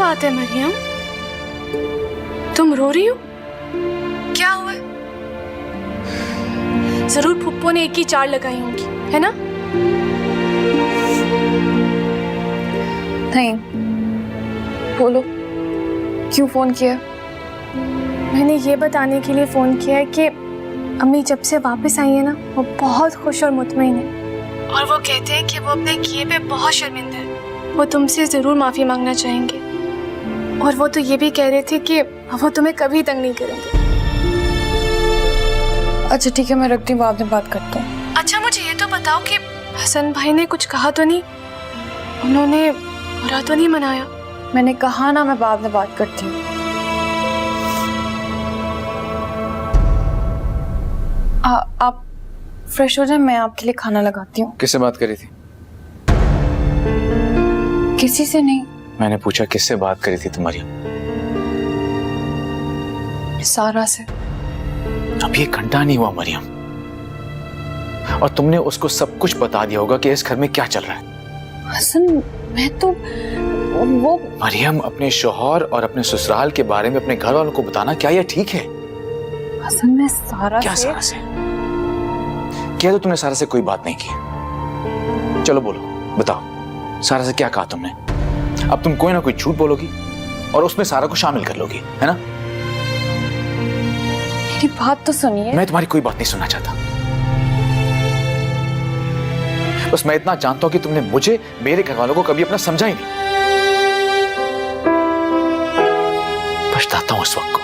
बात है मरियम, तुम रो रही हो? क्या हुआ? जरूर फुप्पो ने एक ही चार लगाई होंगी, है ना? नहीं, बोलो क्यों फोन किया? मैंने ये बताने के लिए फोन किया है कि अम्मी जब से वापस आई है ना, वो बहुत खुश और मुतमईन है, और वो कहते हैं कि वो अपने किए पे बहुत शर्मिंदा है। वो तुमसे जरूर माफी मांगना चाहेंगे, और वो तो ये भी कह रहे थे कि वो तुम्हें कभी तंग नहीं करेंगे। अच्छा ठीक है, मैं रखती हूँ, बाद में बात करता हूँ। अच्छा मुझे ये तो बताओ कि हसन भाई ने कुछ कहा तो नहीं? उन्होंने बुरा तो नहीं मनाया? मैंने कहा ना, मैं बाद में बात करती हूँ। आप फ्रेश हो जाए, मैं आपके लिए खाना लगाती हूँ। किससे बात करी थी? किसी से नहीं। मैंने पूछा किससे बात करी थी तुम्हारी? सारा से। अब ये घंटा नहीं हुआ मरियम, और तुमने उसको सब कुछ बता दिया होगा कि इस घर में क्या चल रहा है। हसन, मैं तो वो मरियम, अपने शौहर और अपने ससुराल के बारे में अपने घर वालों को बताना क्या यह ठीक है? हसन, मैं सारा क्या से... सारा से? क्या तो तुमने सारा से कोई बात नहीं की? चलो बोलो, बताओ, सारा से क्या कहा तुमने? अब तुम कोई ना कोई झूठ बोलोगी और उसमें सारा को शामिल कर लोगी, है ना? मेरी बात तो सुनिए। मैं तुम्हारी कोई बात नहीं सुनना चाहता। बस मैं इतना जानता हूं कि तुमने मुझे, मेरे घर वालों को कभी अपना समझा ही नहीं। पछताता हूं उस वक्त को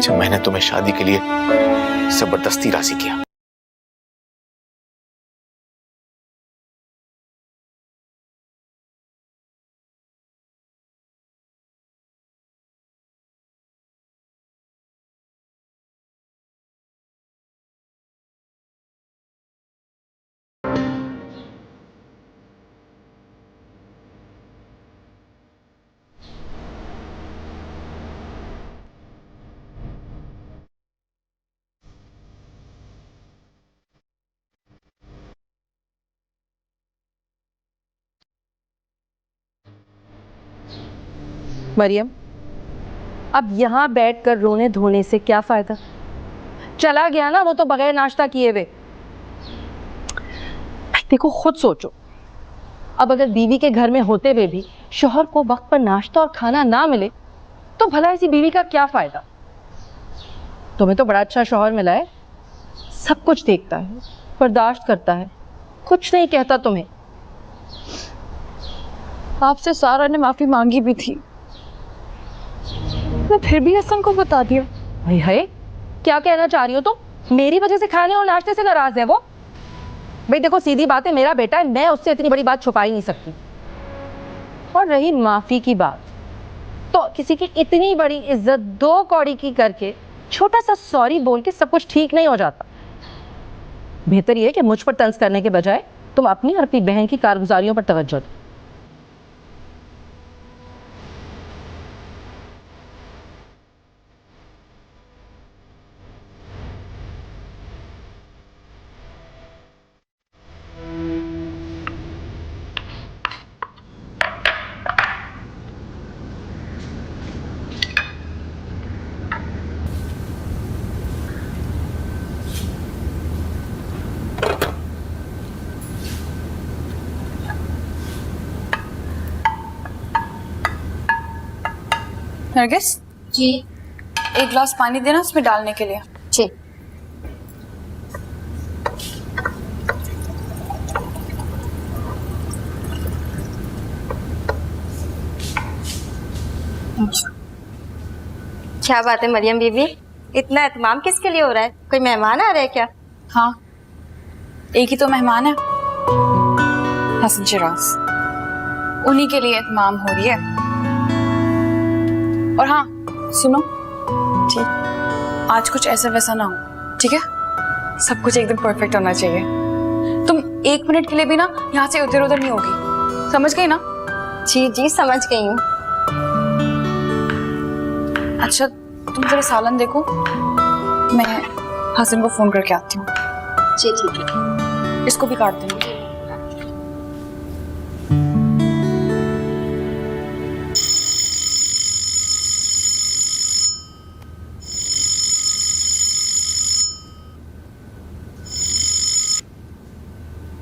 जब मैंने तुम्हें शादी के लिए जबरदस्ती राजी किया। मरियम, अब यहाँ बैठकर रोने धोने से क्या फायदा? चला गया ना वो तो बगैर नाश्ता किए हुए। देखो खुद सोचो, अब अगर बीवी के घर में होते हुए भी शौहर को वक्त पर नाश्ता और खाना ना मिले तो भला ऐसी बीवी का क्या फायदा? तुम्हें तो बड़ा अच्छा शौहर मिला है, सब कुछ देखता है, बर्दाश्त करता है, कुछ नहीं कहता तुम्हें। आपसे सारा ने माफी मांगी भी थी, मैं फिर भी हसन को बता दिया। भाई है, क्या कहना चाह रही हो तुम? मेरी वजह से खाने और नाश्ते से नाराज है वो? भाई देखो, सीधी बात है, मेरा बेटा है, मैं उससे इतनी बड़ी बात छुपा ही नहीं सकती। और रही माफी की बात, तो किसी की इतनी बड़ी इज्जत दो कौड़ी की करके छोटा सा सॉरी बोल के सब कुछ ठीक नहीं हो जाता। बेहतर ये है कि मुझ पर तंज करने के बजाय तुम अपनी और अपनी बहन की कारगुजारियों पर तवज्जो दो। नरगिस जी। एक गिलास पानी देना उसमें डालने के लिए। जी। क्या बात है मरियम बीबी, इतना एहतमाम किसके लिए हो रहा है? कोई मेहमान आ रहा है क्या? हाँ, एक ही तो मेहमान है, हसन शिराज, उन्हीं के लिए एहतमाम हो रही है। और हाँ सुनो, ठीक, आज कुछ ऐसा वैसा ना हो, ठीक है? सब कुछ एकदम परफेक्ट होना चाहिए। तुम एक मिनट के लिए भी ना यहाँ से उधर उधर नहीं होगी, समझ गई ना? जी जी समझ गई हूँ। अच्छा तुम जरा सालन देखो, मैं हसन को फोन करके आती हूँ। जी ठीक है। इसको भी काट दूंगी।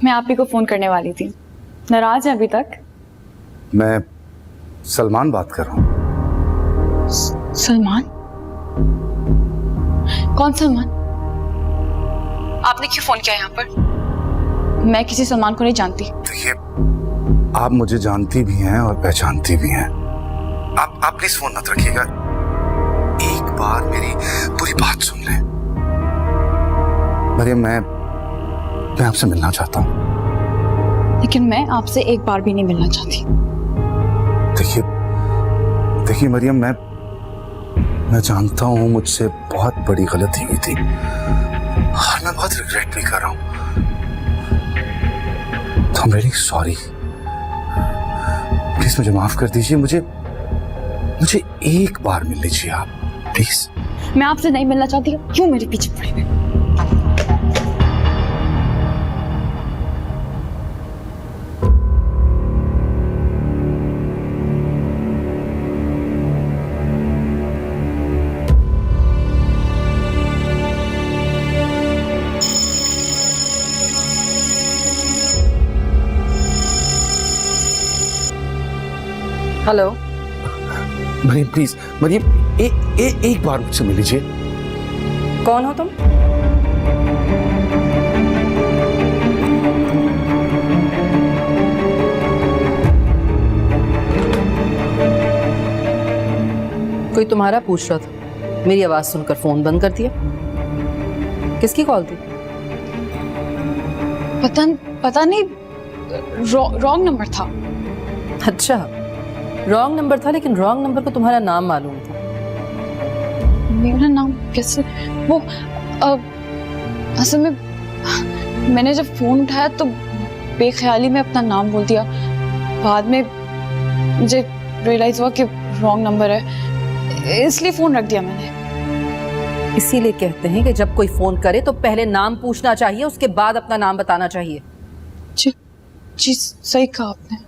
मैं आप ही को फोन करने वाली थी। नाराज है अभी तक? मैं सलमान बात कर रहा हूँ। सलमान? कौन सलमान? आपने क्यों फोन किया यहाँ पर? मैं किसी सलमान को नहीं जानती। देखिए, आप मुझे जानती भी हैं और पहचानती भी हैं। आप प्लीज फोन मत रखिएगा। एक बार मेरी पूरी बात सुन लें। मरियम, मैं आपसे मिलना चाहता हूँ। लेकिन मैं आपसे एक बार भी नहीं मिलना चाहती। देखिए मरियम, मैं जानता हूँ मुझसे बहुत बड़ी गलती हुई थी और मैं बहुत रिग्रेट भी कर रहा हूँ। तो I'm really sorry। प्लीज मुझे माफ कर दीजिए। मुझे एक बार मिल लीजिए आप, प्लीज। मैं आपसे नहीं मिलना चाहती। क्यों मेरे पीछे पड़े हुए? हेलो। मरियम प्लीज, मरियम एक बार मुझसे मिल लीजिए। कौन हो तुम? कोई तुम्हारा पूछ रहा था, मेरी आवाज सुनकर फोन बंद कर दिया। किसकी कॉल थी? पता नहीं, रॉन्ग नंबर था। अच्छा, रॉन्ग नंबर था, लेकिन रॉन्ग नंबर को तुम्हारा नाम मालूम था। मेरा नाम कैसे? वो असल में मैंने जब फोन उठाया तो बेख्याली में अपना नाम बोल दिया। बाद में मुझे रियलाइज हुआ कि रॉन्ग नंबर है, इसलिए फोन रख दिया मैंने। इसीलिए कहते हैं कि जब कोई फोन करे तो पहले नाम पूछना चाहिए, उसके बाद अपना नाम बताना चाहिए। जी सही कहा आपने।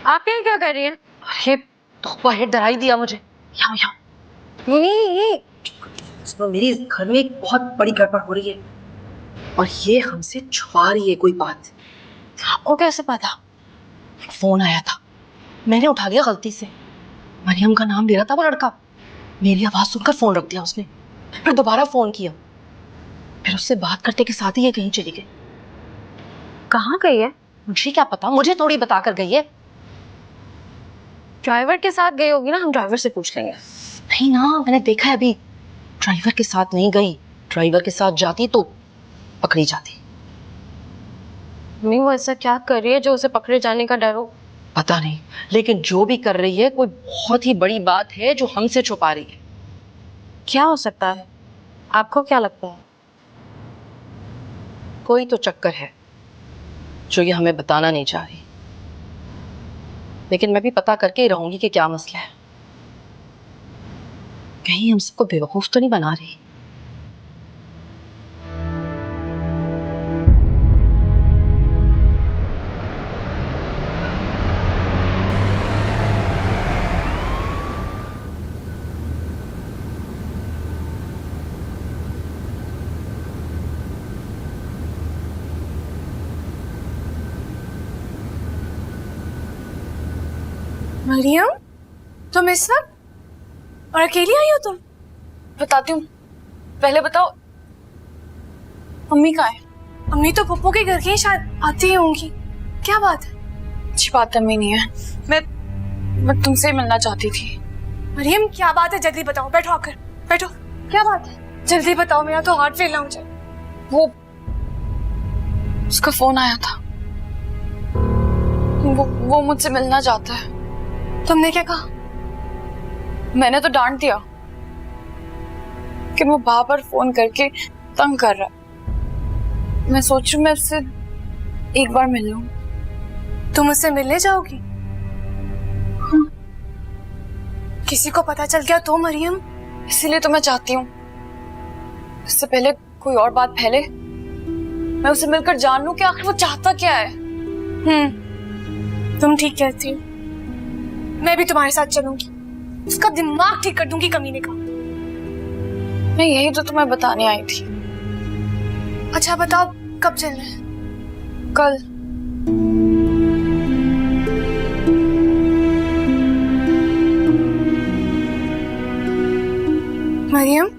आप ये क्या कर रही हैं? अरे तोबा है, डरा ही दिया मुझे। यहाँ यहाँ सुनो, मेरी घर में एक बहुत बड़ी गड़बड़ हो रही है और ये हमसे छुपा रही है कोई बात। आपको कैसे पता? फोन आया था मैंने उठा लिया गलती से। मरियम का नाम ले रहा था वो लड़का। मेरी आवाज सुनकर फोन रख दिया उसने। फिर दोबारा फोन किया। फिर उससे बात करते के साथ ही ये कहीं चली गई। कहाँ गई है? मुझे क्या पता, मुझे थोड़ी बता कर गई है। ड्राइवर के साथ गई होगी ना, हम ड्राइवर से पूछ लेंगे। नहीं ना, मैंने देखा है अभी। ड्राइवर के साथ नहीं गई। ड्राइवर के साथ जाती तो पकड़ी जाती। मम्मी वो ऐसा क्या कर रही है जो उसे पकड़े जाने का डर हो? पता नहीं, लेकिन जो भी कर रही है कोई बहुत ही बड़ी बात है जो हमसे छुपा रही है। क्या हो सकता है? आपको क्या लगता है? कोई तो चक्कर है जो ये हमें बताना नहीं चाह रही। लेकिन मैं भी पता करके ही रहूंगी कि क्या मसला है। कहीं हम सबको बेवकूफ तो नहीं बना रही। मरियम, तुम इस वक्त और अकेली आई हो तुम? बताती हूँ, पहले बताओ मम्मी कहाँ है? अम्मी तो पप्पू के घर की शायद आती ही होंगी। क्या बात है? अच्छी बात अम्मी नहीं है। मैं तुमसे मिलना चाहती थी। मरियम क्या बात है? जल्दी बताओ। बैठो आकर, बैठो। क्या बात है? जल्दी बताओ, मेरा तो हार्ट फेल ना हो जाए। वो उसका फोन आया था। वो मुझसे मिलना चाहता है। तुमने क्या कहा? मैंने तो डांट दिया कि वो बार बार फोन करके तंग कर रहा है। मैं सोच रही हूँ मैं उससे एक बार मिल लूं। तुम उससे मिलने जाओगी? हाँ। किसी को पता चल गया तो मरियम? इसीलिए तो मैं चाहती हूँ इससे पहले कोई और बात फैले, मैं उसे मिलकर जान लूं कि आखिर वो चाहता क्या है। तुम ठीक कहती हो। मैं भी तुम्हारे साथ चलूंगी। उसका दिमाग ठीक कर दूंगी कमीने का। मैं यही तो तुम्हें बताने आई थी। अच्छा बताओ, कब चलना है? कल। मरियम,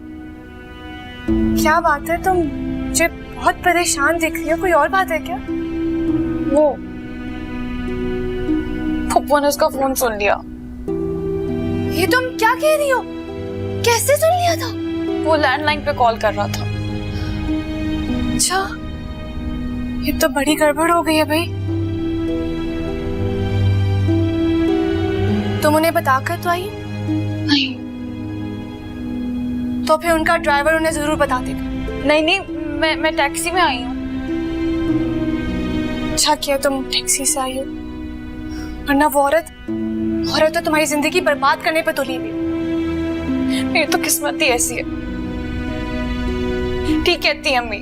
क्या बात है? तुम मुझे बहुत परेशान दिख रही हो। कोई और बात है क्या? वो पप्पू ने उसका फोन सुन लिया। ये तुम क्या कह रही हो? कैसे सुन लिया था? वो लैंडलाइन पे कॉल कर रहा था। अच्छा, ये तो बड़ी गड़बड़ हो गई है भाई। तुम उन्हें बताकर तो आई? नहीं तो फिर उनका ड्राइवर उन्हें जरूर बता देगा। नहीं, मैं टैक्सी में आई हूँ। अच्छा किया तुम टैक्सी से आई हो, वरना वो औरत तो तुम्हारी जिंदगी बर्बाद करने पे तुली हुई। मेरी तो किस्मत ही ऐसी है। ठीक कहती है अम्मी,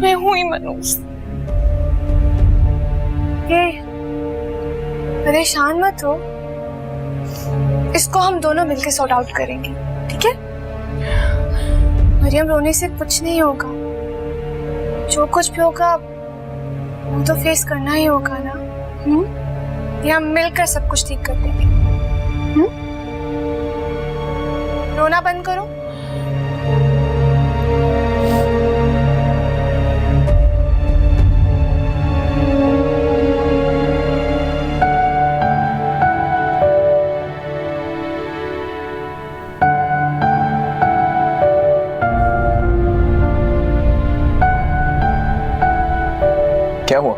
मैं हूं ही मनूस। परेशान मत हो, इसको हम दोनों मिलकर सॉर्ट आउट करेंगे, ठीक है? मरियम, रोने से कुछ नहीं होगा। जो कुछ भी होगा वो तो फेस करना ही होगा ना। ये हम मिलकर सब कुछ ठीक कर देंगे। रोना बंद करो। क्या हुआ?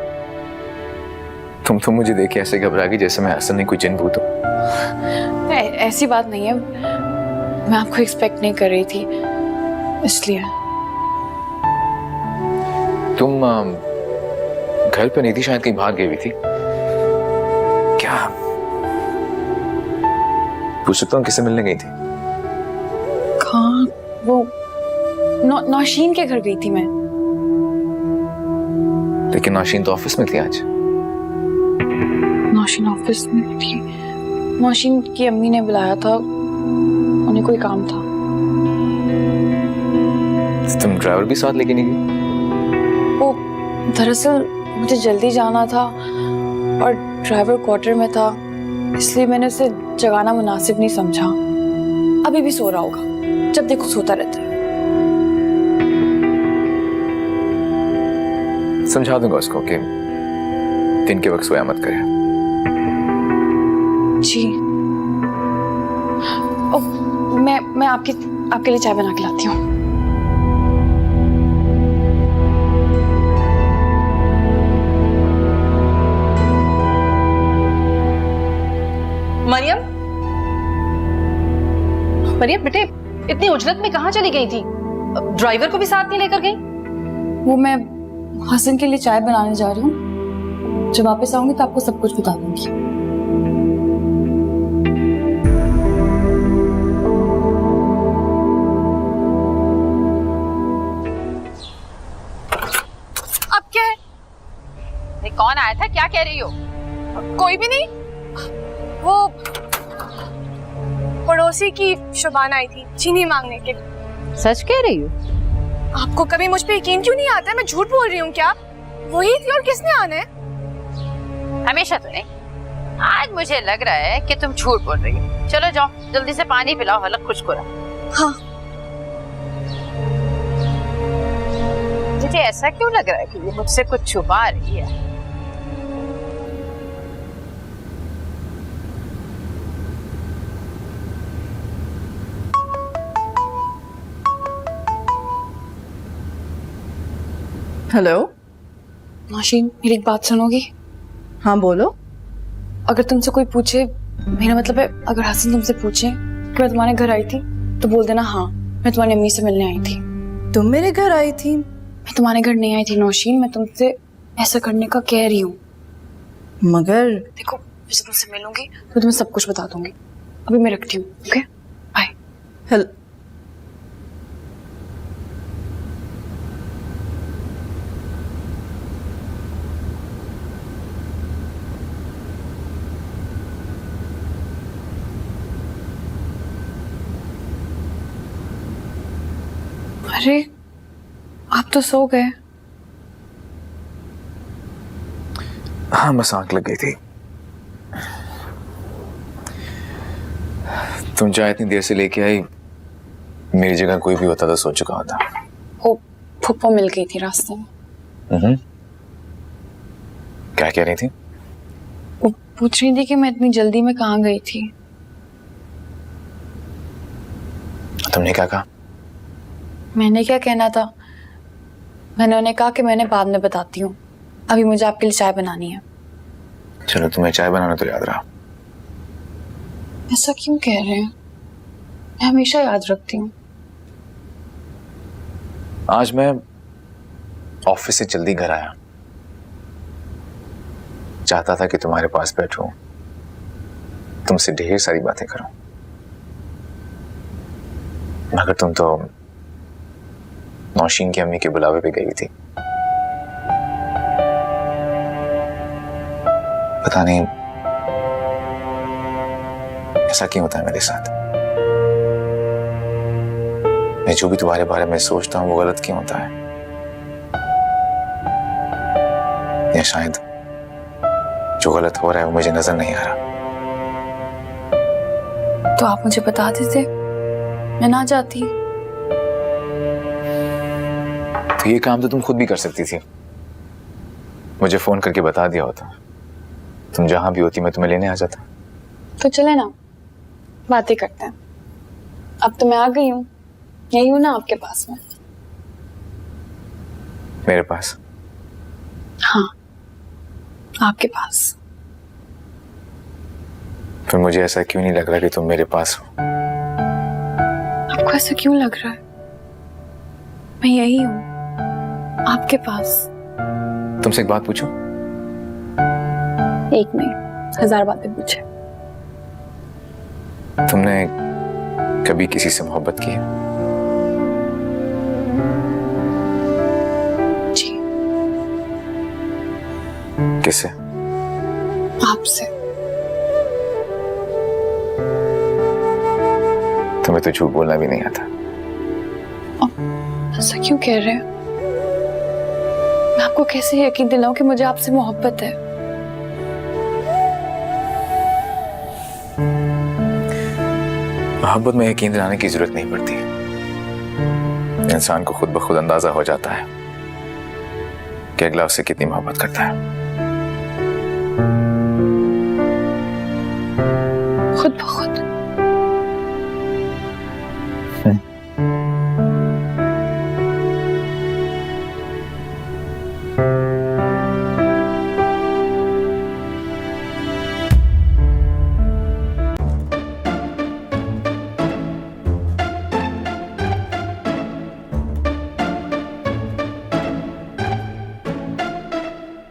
तुम तो मुझे देख के ऐसे घबरा गई जैसे मैं असल में कोई जिन भूत हूं। ऐसी बात नहीं है, मैं आपको एक्सपेक्ट नहीं कर रही थी इसलिए। तुम घर पे नहीं थी, शायद कहीं बाहर गई हुई थी। क्या पूछ सकता हूँ किससे मिलने गई थी? कहाँ? वो नौशीन के घर गई थी मैं। लेकिन नौशीन तो ऑफिस में थी आज। नौशीन ऑफिस में थी? नौशीन की अम्मी ने बुलाया था, उन्हें कोई काम था। तुम ड्राइवर भी साथ लेके नहीं गई? वो दरअसल मुझे जल्दी जाना था और ड्राइवर क्वार्टर में था, इसलिए मैंने उसे जगाना मुनासिब नहीं समझा। अभी भी सो रहा होगा, जब देखो सोता रहता है। समझा दूंगा उसको कि दिन के वक्त सोया मत करे। जी। ओ, मैं आपके लिए चाय बना के लाती हूँ। मरियम, मरियम बेटे, इतनी उजलत में कहाँ चली गई थी? ड्राइवर को भी साथ नहीं लेकर गई? वो मैं हसन के लिए चाय बनाने जा रही हूँ। जब वापस आऊंगी तो आपको सब कुछ बता दूंगी। अब क्या है? कौन आया था, क्या कह रही हो? कोई भी नहीं, वो पड़ोसी की शुबाना आई थी चीनी मांगने के लिए। सच कह रही हो? आपको कभी मुझ पे यकीन क्यों नहीं आता है? मैं झूठ बोल रही हूँ क्या? वही थी, और किसने आना है? हमेशा तो नहीं, आज मुझे लग रहा है कि तुम झूठ बोल रही हो। चलो जाओ, जल्दी से पानी पिलाओ, हलक खुश्क हो रहा। हाँ। मुझे ऐसा क्यों लग रहा है कि ये मुझसे कुछ छुपा रही है? हेलो नौशीन, मेरी एक बात सुनोगी? हाँ बोलो। अगर तुमसे कोई पूछे, मेरा मतलब है अगर हसन तुमसे पूछे कि मैं तुम्हारे घर आई थी, तो बोल देना हाँ, मैं तुम्हारी अम्मी से मिलने आई थी। तुम मेरे घर आई थी? मैं तुम्हारे घर नहीं आई थी नौशीन, मैं तुमसे ऐसा करने का कह रही हूँ। मगर देखो, जैसे तुमसे मिलूंगी तो तुम्हें सब कुछ बता दूंगी। अभी मैं रखती हूँ, ओके? बाय। हेलो, अरे आप तो सो गए। हाँ, बस आंख लग गई थी। तुम चाय इतनी देर से लेके आई, मेरी जगह कोई भी होता तो सो चुका होता। वो फुप्पो मिल गई थी रास्ते में। क्या कह रही थी? वो पूछ रही थी कि मैं इतनी जल्दी में कहाँ गई थी। तुमने क्या कहा? मैंने क्या कहना था, मैंने उन्हें कहा कि मैंने बाद में बताती हूँ, अभी मुझे आपके लिए चाय बनानी है। चलो, तुम्हें चाय बनाना तो याद रहा। ऐसा क्यों कह रहे हैं? मैं हमेशा याद रखती हूँ। आज मैं ऑफिस से जल्दी घर आया, चाहता था कि तुम्हारे पास बैठूं, तुमसे ढेर सारी बातें करूं, मगर तुम तो नौशीन की अम्मी के बुलावे पे गई थी। पता नहीं ऐसा क्यों होता है मेरे साथ। मैं जो भी तुम्हारे बारे में सोचता हूं वो गलत क्यों होता है, या शायद जो गलत हो रहा है वो मुझे नजर नहीं आ रहा। तो आप मुझे बता देते, मैं ना जाती। तो ये काम तो तुम खुद भी कर सकती थी, मुझे फोन करके बता दिया होता। तुम जहां भी होती मैं तुम्हें लेने आ जाता। तो चले ना, बातें करते हैं। अब तो मैं आ गई हूँ, यही हूँ ना आपके पास में। मेरे पास? हाँ, आपके पास। फिर मुझे ऐसा क्यों नहीं लग रहा कि तुम मेरे पास हो? आपको ऐसा क्यों लग रहा है? मैं यही हूँ, आपके पास। तुमसे एक बात पूछूं? एक नहीं, 1000 बातें पूछे। तुमने कभी किसी से मोहब्बत की है? जी। किससे? आपसे। तुम्हें तो झूठ बोलना भी नहीं आता। ऐसा क्यों कह रहे हैं? मैं आपको कैसे यकीन दिलाऊं कि मुझे आपसे मोहब्बत है? मोहब्बत में यकीन दिलाने की जरूरत नहीं पड़ती, इंसान को खुद ब खुद अंदाजा हो जाता है कि अगला उससे कितनी मोहब्बत करता है। खुद ब खुद